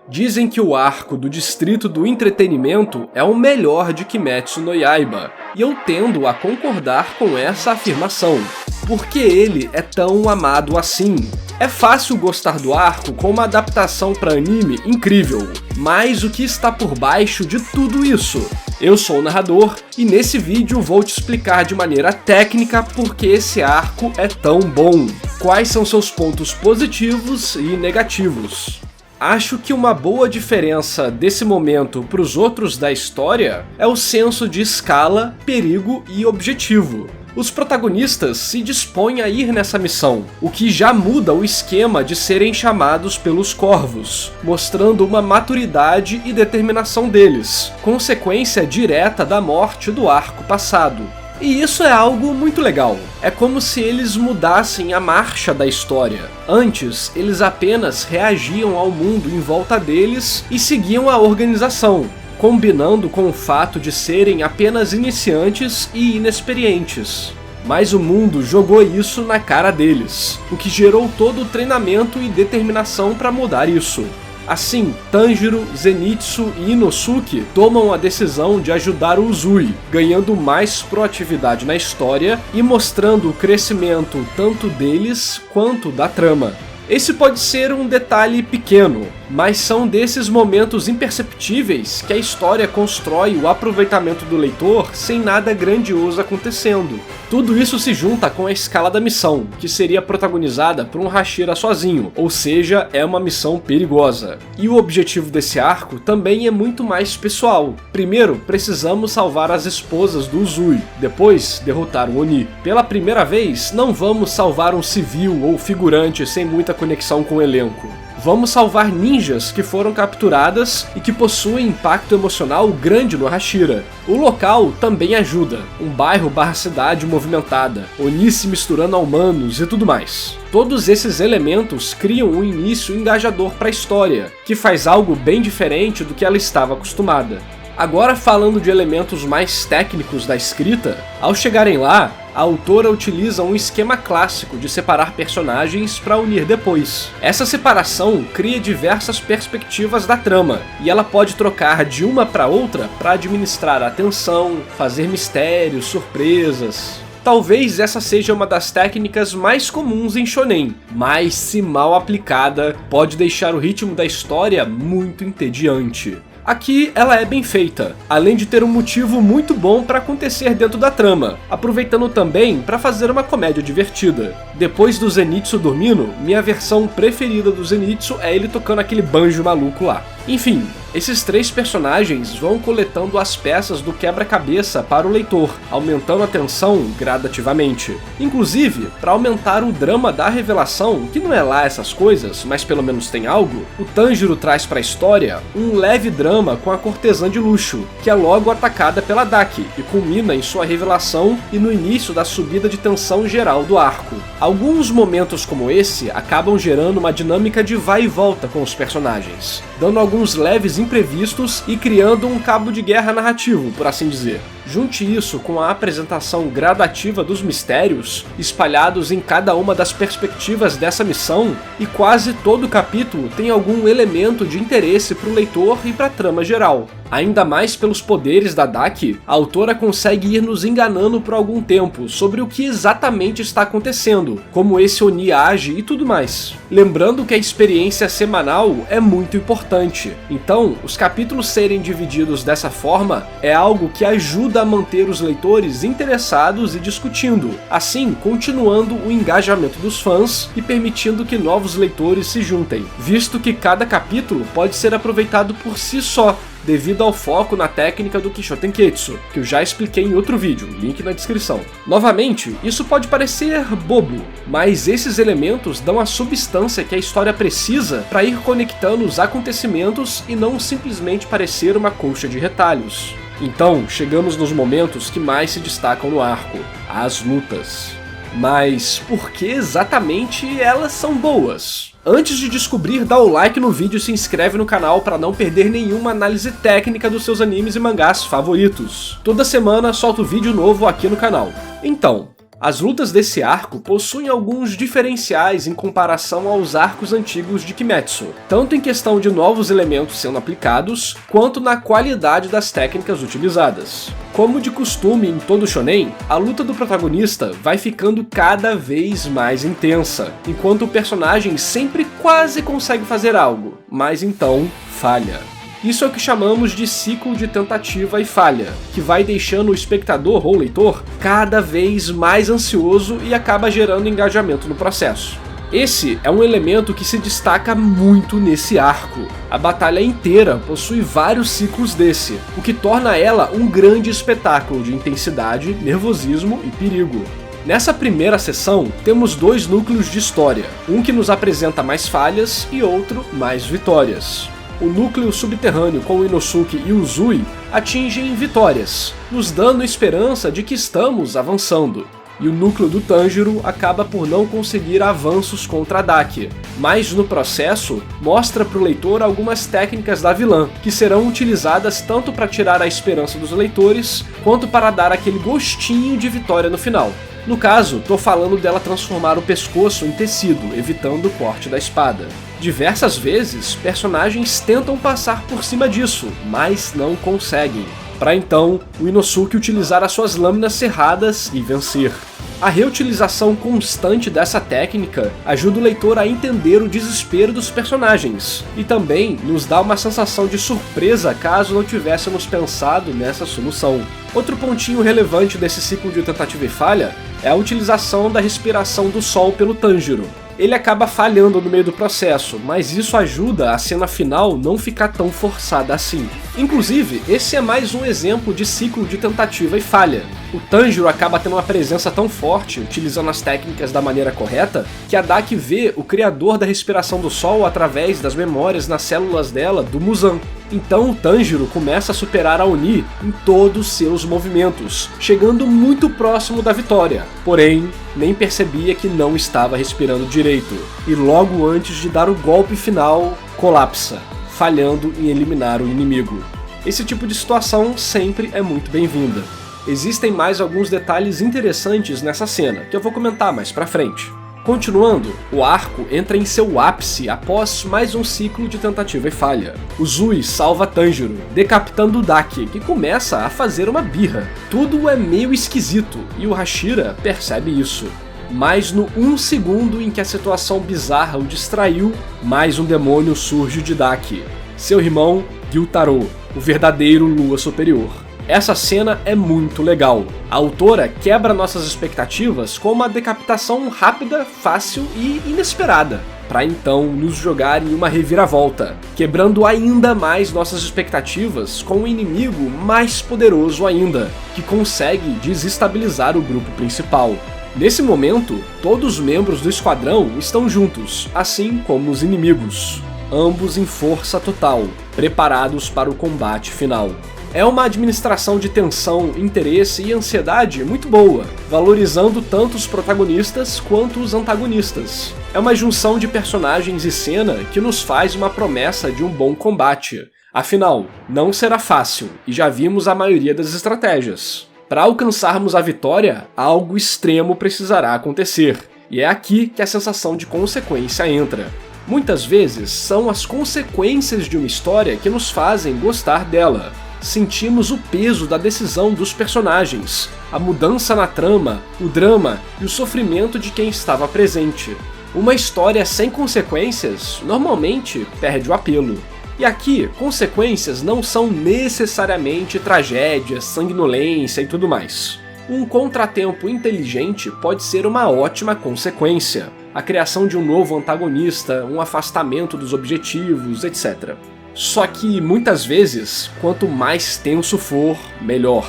Dizem que o arco do Distrito do Entretenimento é o melhor de Kimetsu no Yaiba, e eu tendo a concordar com essa afirmação. Por que ele é tão amado assim? É fácil gostar do arco com uma adaptação para anime incrível, mas o que está por baixo de tudo isso? Eu sou o narrador e nesse vídeo vou te explicar de maneira técnica por que esse arco é tão bom, quais são seus pontos positivos e negativos. Acho que uma boa diferença desse momento para os outros da história é o senso de escala, perigo e objetivo. Os protagonistas se dispõem a ir nessa missão, o que já muda o esquema de serem chamados pelos Corvos, mostrando uma maturidade e determinação deles, consequência direta da morte do arco passado. E isso é algo muito legal. É como se eles mudassem a marcha da história. Antes, eles apenas reagiam ao mundo em volta deles e seguiam a organização, combinando com o fato de serem apenas iniciantes e inexperientes. Mas o mundo jogou isso na cara deles, o que gerou todo o treinamento e determinação para mudar isso. Assim, Tanjiro, Zenitsu e Inosuke tomam a decisão de ajudar o Uzui, ganhando mais proatividade na história e mostrando o crescimento tanto deles quanto da trama. Esse pode ser um detalhe pequeno, mas são desses momentos imperceptíveis que a história constrói o aproveitamento do leitor sem nada grandioso acontecendo. Tudo isso se junta com a escala da missão, que seria protagonizada por um Hashira sozinho, ou seja, é uma missão perigosa. E o objetivo desse arco também é muito mais pessoal. Primeiro, precisamos salvar as esposas do Uzui, depois derrotar o Oni. Pela primeira vez, não vamos salvar um civil ou figurante sem muita conexão com o elenco. Vamos salvar ninjas que foram capturadas e que possuem impacto emocional grande no Hashira. O local também ajuda, um bairro/cidade movimentada, Oni se misturando a humanos e tudo mais. Todos esses elementos criam um início engajador para a história, que faz algo bem diferente do que ela estava acostumada. Agora falando de elementos mais técnicos da escrita, ao chegarem lá, a autora utiliza um esquema clássico de separar personagens para unir depois. Essa separação cria diversas perspectivas da trama, e ela pode trocar de uma para outra para administrar a tensão, fazer mistérios, surpresas. Talvez essa seja uma das técnicas mais comuns em shonen, mas se mal aplicada, pode deixar o ritmo da história muito entediante. Aqui ela é bem feita, além de ter um motivo muito bom para acontecer dentro da trama, aproveitando também para fazer uma comédia divertida. Depois do Zenitsu dormindo, minha versão preferida do Zenitsu é ele tocando aquele banjo maluco lá. Enfim, esses três personagens vão coletando as peças do quebra-cabeça para o leitor, aumentando a tensão gradativamente. Inclusive, para aumentar o drama da revelação, que não é lá essas coisas, mas pelo menos tem algo, o Tanjiro traz para a história um leve drama com a cortesã de luxo, que é logo atacada pela Daki, e culmina em sua revelação e no início da subida de tensão geral do arco. Alguns momentos como esse acabam gerando uma dinâmica de vai e volta com os personagens, dando alguns leves imprevistos e criando um cabo de guerra narrativo, por assim dizer. Junte isso com a apresentação gradativa dos mistérios, espalhados em cada uma das perspectivas dessa missão, e quase todo capítulo tem algum elemento de interesse para o leitor e para a trama geral. Ainda mais pelos poderes da Daki, a autora consegue ir nos enganando por algum tempo sobre o que exatamente está acontecendo, como esse Oni age e tudo mais. Lembrando que a experiência semanal é muito importante, então os capítulos serem divididos dessa forma é algo que ajuda a manter os leitores interessados e discutindo, assim continuando o engajamento dos fãs e permitindo que novos leitores se juntem, visto que cada capítulo pode ser aproveitado por si só, devido ao foco na técnica do Kishotenketsu, que eu já expliquei em outro vídeo, link na descrição. Novamente, isso pode parecer bobo, mas esses elementos dão a substância que a história precisa para ir conectando os acontecimentos e não simplesmente parecer uma colcha de retalhos. Então, chegamos nos momentos que mais se destacam no arco, as lutas. Mas por que exatamente elas são boas? Antes de descobrir, dá o like no vídeo e se inscreve no canal para não perder nenhuma análise técnica dos seus animes e mangás favoritos. Toda semana solto vídeo novo aqui no canal. Então, As lutas desse arco possuem alguns diferenciais em comparação aos arcos antigos de Kimetsu, tanto em questão de novos elementos sendo aplicados, quanto na qualidade das técnicas utilizadas. Como de costume em todo shonen, a luta do protagonista vai ficando cada vez mais intensa, enquanto o personagem sempre quase consegue fazer algo, mas então falha. Isso é o que chamamos de ciclo de tentativa e falha, que vai deixando o espectador ou leitor cada vez mais ansioso e acaba gerando engajamento no processo. Esse é um elemento que se destaca muito nesse arco. A batalha inteira possui vários ciclos desse, o que torna ela um grande espetáculo de intensidade, nervosismo e perigo. Nessa primeira sessão, temos dois núcleos de história, um que nos apresenta mais falhas e outro mais vitórias. O núcleo subterrâneo com o Inosuke e o Uzui atingem vitórias, nos dando esperança de que estamos avançando. E o núcleo do Tanjiro acaba por não conseguir avanços contra a Daki, mas no processo mostra para o leitor algumas técnicas da vilã, que serão utilizadas tanto para tirar a esperança dos leitores, quanto para dar aquele gostinho de vitória no final. No caso, tô falando dela transformar o pescoço em tecido, evitando o corte da espada. Diversas vezes, personagens tentam passar por cima disso, mas não conseguem, para então o Inosuke utilizar as suas lâminas serradas e vencer. A reutilização constante dessa técnica ajuda o leitor a entender o desespero dos personagens, e também nos dá uma sensação de surpresa caso não tivéssemos pensado nessa solução. Outro pontinho relevante desse ciclo de tentativa e falha é a utilização da respiração do sol pelo Tanjiro. Ele acaba falhando no meio do processo, mas isso ajuda a cena final não ficar tão forçada assim. Inclusive, esse é mais um exemplo de ciclo de tentativa e falha. O Tanjiro acaba tendo uma presença tão forte, utilizando as técnicas da maneira correta, que a Daki vê o criador da respiração do sol através das memórias nas células dela do Muzan. Então o Tanjiro começa a superar a Oni em todos seus movimentos, chegando muito próximo da vitória, porém nem percebia que não estava respirando direito, e logo antes de dar o golpe final, colapsa, falhando em eliminar o inimigo. Esse tipo de situação sempre é muito bem-vinda. Existem mais alguns detalhes interessantes nessa cena, que eu vou comentar mais pra frente. Continuando, o arco entra em seu ápice após mais um ciclo de tentativa e falha. O Uzui salva Tanjiro, decapitando o Daki, que começa a fazer uma birra. Tudo é meio esquisito, e o Hashira percebe isso. Mas no 1 segundo em que a situação bizarra o distraiu, mais um demônio surge de Daki, seu irmão Gyutaro, o verdadeiro Lua Superior. Essa cena é muito legal. A autora quebra nossas expectativas com uma decapitação rápida, fácil e inesperada, para então nos jogar em uma reviravolta, quebrando ainda mais nossas expectativas com um inimigo mais poderoso ainda, que consegue desestabilizar o grupo principal. Nesse momento, todos os membros do esquadrão estão juntos, assim como os inimigos, ambos em força total, preparados para o combate final. É uma administração de tensão, interesse e ansiedade muito boa, valorizando tanto os protagonistas quanto os antagonistas. É uma junção de personagens e cena que nos faz uma promessa de um bom combate. Afinal, não será fácil, e já vimos a maioria das estratégias. Para alcançarmos a vitória, algo extremo precisará acontecer, e é aqui que a sensação de consequência entra. Muitas vezes são as consequências de uma história que nos fazem gostar dela. Sentimos o peso da decisão dos personagens, a mudança na trama, o drama e o sofrimento de quem estava presente. Uma história sem consequências normalmente perde o apelo. E aqui, consequências não são necessariamente tragédias, sanguinolência e tudo mais. Um contratempo inteligente pode ser uma ótima consequência. A criação de um novo antagonista, um afastamento dos objetivos, etc. Só que, muitas vezes, quanto mais tenso for, melhor.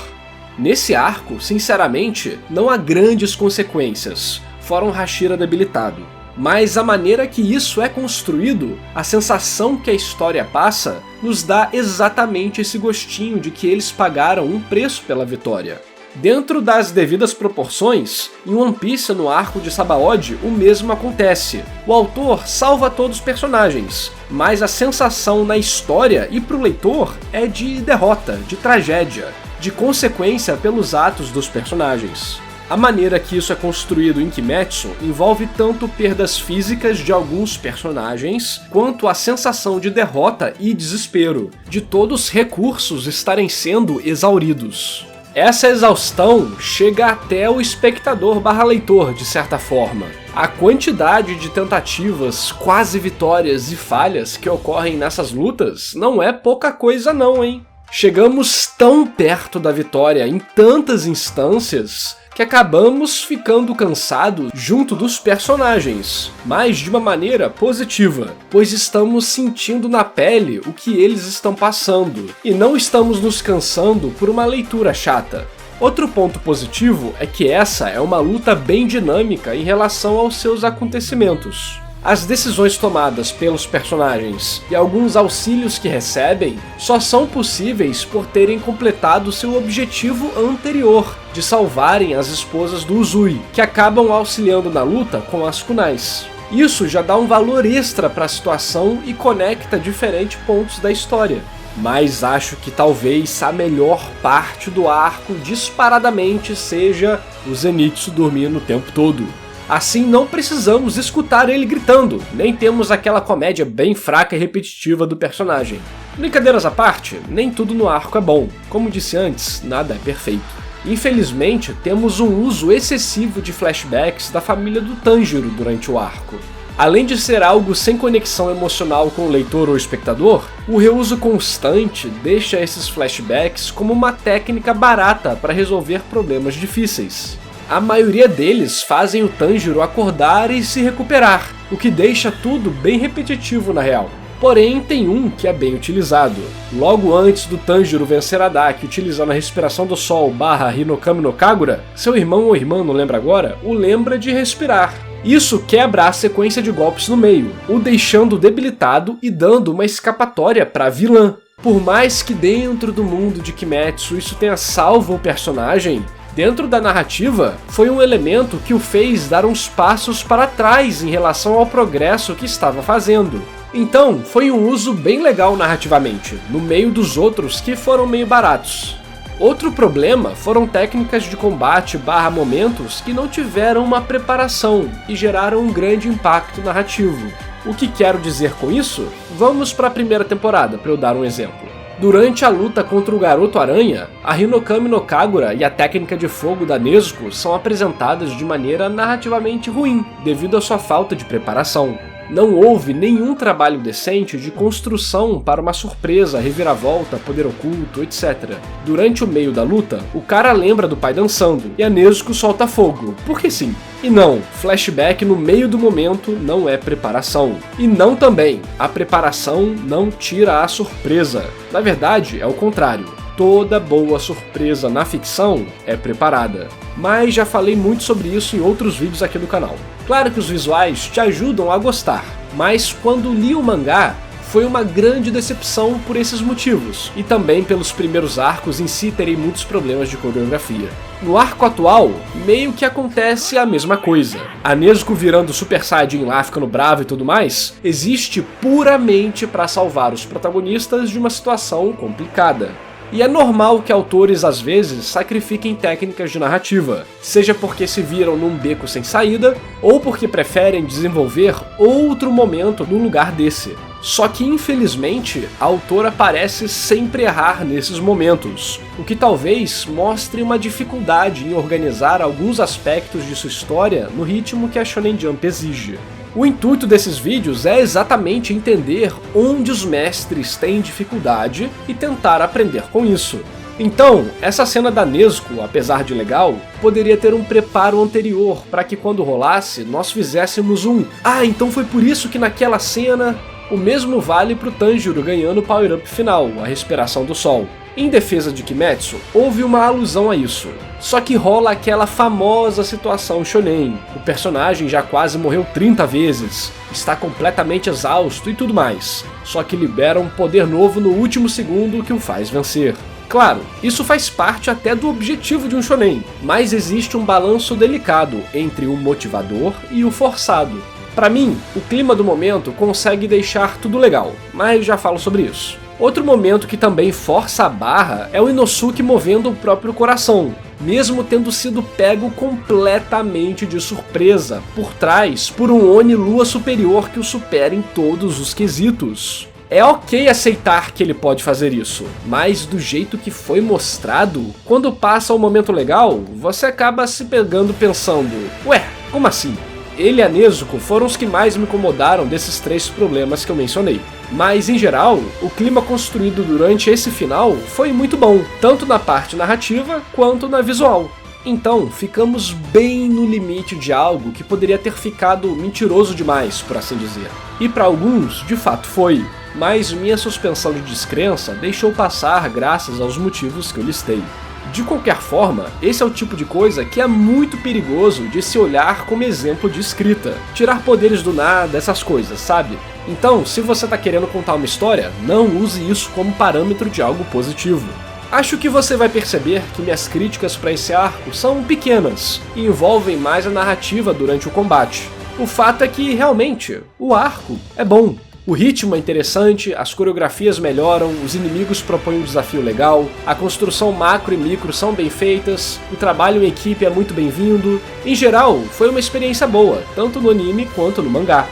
Nesse arco, sinceramente, não há grandes consequências, fora um Hashira debilitado. Mas a maneira que isso é construído, a sensação que a história passa, nos dá exatamente esse gostinho de que eles pagaram um preço pela vitória. Dentro das devidas proporções, em One Piece no arco de Sabaody o mesmo acontece. O autor salva todos os personagens, mas a sensação na história e pro leitor é de derrota, de tragédia, de consequência pelos atos dos personagens. A maneira que isso é construído em Kimetsu envolve tanto perdas físicas de alguns personagens, quanto a sensação de derrota e desespero, de todos os recursos estarem sendo exauridos. Essa exaustão chega até o espectador/leitor, de certa forma. A quantidade de tentativas, quase vitórias e falhas que ocorrem nessas lutas não é pouca coisa não, hein? Chegamos tão perto da vitória em tantas instâncias que acabamos ficando cansados junto dos personagens, mas de uma maneira positiva, pois estamos sentindo na pele o que eles estão passando, e não estamos nos cansando por uma leitura chata. Outro ponto positivo é que essa é uma luta bem dinâmica em relação aos seus acontecimentos. As decisões tomadas pelos personagens e alguns auxílios que recebem só são possíveis por terem completado seu objetivo anterior, de salvarem as esposas do Uzui, que acabam auxiliando na luta com as kunais. Isso já dá um valor extra para a situação e conecta diferentes pontos da história. Mas acho que talvez a melhor parte do arco disparadamente seja o Zenitsu dormindo o tempo todo. Assim não precisamos escutar ele gritando, nem temos aquela comédia bem fraca e repetitiva do personagem. Brincadeiras à parte, nem tudo no arco é bom. Como disse antes, nada é perfeito. Infelizmente, temos um uso excessivo de flashbacks da família do Tanjiro durante o arco. Além de ser algo sem conexão emocional com o leitor ou espectador, o reuso constante deixa esses flashbacks como uma técnica barata para resolver problemas difíceis. A maioria deles fazem o Tanjiro acordar e se recuperar, o que deixa tudo bem repetitivo na real. Porém, tem um que é bem utilizado. Logo antes do Tanjiro vencer a Daki utilizando a respiração do sol / Hinokami no Kagura, seu irmão ou irmã, não lembra agora, o lembra de respirar. Isso quebra a sequência de golpes no meio, o deixando debilitado e dando uma escapatória para a vilã. Por mais que dentro do mundo de Kimetsu isso tenha salvo o personagem, dentro da narrativa, foi um elemento que o fez dar uns passos para trás em relação ao progresso que estava fazendo. Então, foi um uso bem legal narrativamente, no meio dos outros que foram meio baratos. Outro problema foram técnicas de combate / momentos que não tiveram uma preparação e geraram um grande impacto narrativo. O que quero dizer com isso? Vamos para a primeira temporada para eu dar um exemplo. Durante a luta contra o Garoto Aranha, a Hinokami no Kagura e a técnica de fogo da Nezuko são apresentadas de maneira narrativamente ruim, devido à sua falta de preparação. Não houve nenhum trabalho decente de construção para uma surpresa, reviravolta, poder oculto, etc. Durante o meio da luta, o cara lembra do pai dançando, e a Nezuko solta fogo, porque sim. E não, flashback no meio do momento não é preparação. E não também, a preparação não tira a surpresa. Na verdade, é o contrário. Toda boa surpresa na ficção é preparada. Mas já falei muito sobre isso em outros vídeos aqui do canal. Claro que os visuais te ajudam a gostar, mas quando li o mangá, foi uma grande decepção por esses motivos, e também pelos primeiros arcos em si terem muitos problemas de coreografia. No arco atual, meio que acontece a mesma coisa. A Nezuko virando Super Saiyajin lá, ficando brava e tudo mais, existe puramente para salvar os protagonistas de uma situação complicada. E é normal que autores às vezes sacrifiquem técnicas de narrativa, seja porque se viram num beco sem saída, ou porque preferem desenvolver outro momento no lugar desse. Só que infelizmente, a autora parece sempre errar nesses momentos, o que talvez mostre uma dificuldade em organizar alguns aspectos de sua história no ritmo que a Shonen Jump exige. O intuito desses vídeos é exatamente entender onde os mestres têm dificuldade e tentar aprender com isso. Então, essa cena da Nezuko, apesar de legal, poderia ter um preparo anterior para que quando rolasse, nós fizéssemos um "Ah, então foi por isso que naquela cena..." O mesmo vale pro Tanjiro ganhando o power-up final, a respiração do sol. Em defesa de Kimetsu, houve uma alusão a isso. Só que rola aquela famosa situação shonen. O personagem já quase morreu 30 vezes, está completamente exausto e tudo mais. Só que libera um poder novo no último segundo que o faz vencer. Claro, isso faz parte até do objetivo de um shonen, mas existe um balanço delicado entre o motivador e o forçado. Pra mim, o clima do momento consegue deixar tudo legal, mas já falo sobre isso. Outro momento que também força a barra é o Inosuke movendo o próprio coração, mesmo tendo sido pego completamente de surpresa por trás por um Oni Lua superior que o supera em todos os quesitos. É ok aceitar que ele pode fazer isso, mas do jeito que foi mostrado, quando passa o momento legal, você acaba se pegando pensando, ué, como assim? Ele e a Nezuko foram os que mais me incomodaram desses 3 problemas que eu mencionei. Mas, em geral, o clima construído durante esse final foi muito bom, tanto na parte narrativa quanto na visual. Então, ficamos bem no limite de algo que poderia ter ficado mentiroso demais, por assim dizer. E para alguns, de fato foi, mas minha suspensão de descrença deixou passar graças aos motivos que eu listei. De qualquer forma, esse é o tipo de coisa que é muito perigoso de se olhar como exemplo de escrita. Tirar poderes do nada, essas coisas, sabe? Então, se você tá querendo contar uma história, não use isso como parâmetro de algo positivo. Acho que você vai perceber que minhas críticas para esse arco são pequenas e envolvem mais a narrativa durante o combate. O fato é que, realmente, o arco é bom. O ritmo é interessante, as coreografias melhoram, os inimigos propõem um desafio legal, a construção macro e micro são bem feitas, o trabalho em equipe é muito bem-vindo. Em geral, foi uma experiência boa, tanto no anime quanto no mangá.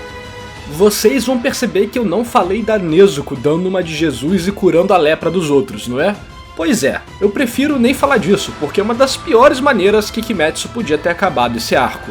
Vocês vão perceber que eu não falei da Nezuko dando uma de Jesus e curando a lepra dos outros, não é? Pois é, eu prefiro nem falar disso, porque é uma das piores maneiras que Kimetsu podia ter acabado esse arco.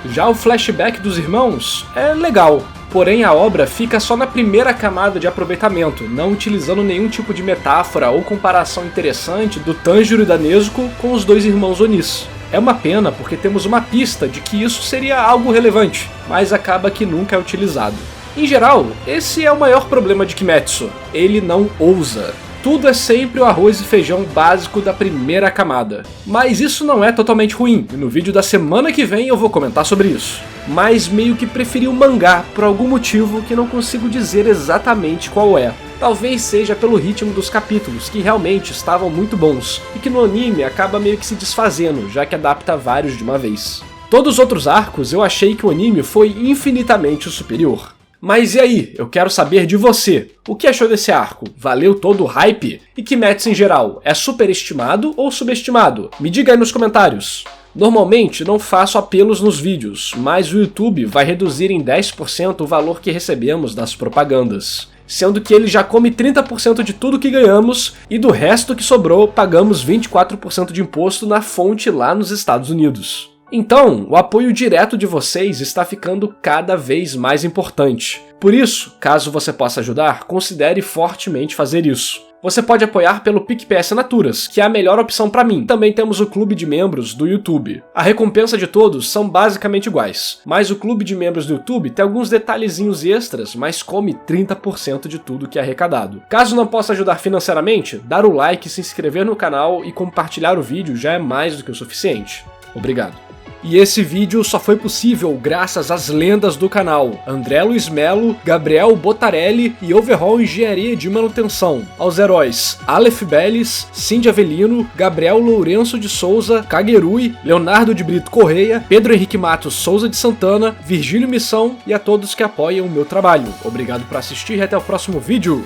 Já o flashback dos irmãos é legal, porém a obra fica só na primeira camada de aproveitamento, não utilizando nenhum tipo de metáfora ou comparação interessante do Tanjiro e da Nezuko com os 2 irmãos Onis. É uma pena porque temos uma pista de que isso seria algo relevante, mas acaba que nunca é utilizado. Em geral, esse é o maior problema de Kimetsu, ele não ousa. Tudo é sempre o arroz e feijão básico da primeira camada. Mas isso não é totalmente ruim, e no vídeo da semana que vem eu vou comentar sobre isso. Mas meio que preferi o mangá por algum motivo que não consigo dizer exatamente qual é. Talvez seja pelo ritmo dos capítulos, que realmente estavam muito bons, e que no anime acaba meio que se desfazendo, já que adapta vários de uma vez. Todos os outros arcos eu achei que o anime foi infinitamente superior. Mas e aí? Eu quero saber de você. O que achou desse arco? Valeu todo o hype? E Kimetsu em geral, é superestimado ou subestimado? Me diga aí nos comentários. Normalmente não faço apelos nos vídeos, mas o YouTube vai reduzir em 10% o valor que recebemos das propagandas. Sendo que ele já come 30% de tudo que ganhamos e do resto que sobrou pagamos 24% de imposto na fonte lá nos Estados Unidos. Então, o apoio direto de vocês está ficando cada vez mais importante. Por isso, caso você possa ajudar, considere fortemente fazer isso. Você pode apoiar pelo PicPay Assinaturas, que é a melhor opção para mim. Também temos o clube de membros do YouTube. A recompensa de todos são basicamente iguais, mas o clube de membros do YouTube tem alguns detalhezinhos extras, mas come 30% de tudo que é arrecadado. Caso não possa ajudar financeiramente, dar o like, se inscrever no canal e compartilhar o vídeo já é mais do que o suficiente. Obrigado. E esse vídeo só foi possível graças às lendas do canal, André Luiz Melo, Gabriel Botarelli e Overhaul Engenharia de Manutenção, aos heróis Aleph Belles, Cindy Avelino, Gabriel Lourenço de Souza, Kagerui, Leonardo de Brito Correia, Pedro Henrique Matos Souza de Santana, Virgílio Missão e a todos que apoiam o meu trabalho. Obrigado por assistir e até o próximo vídeo!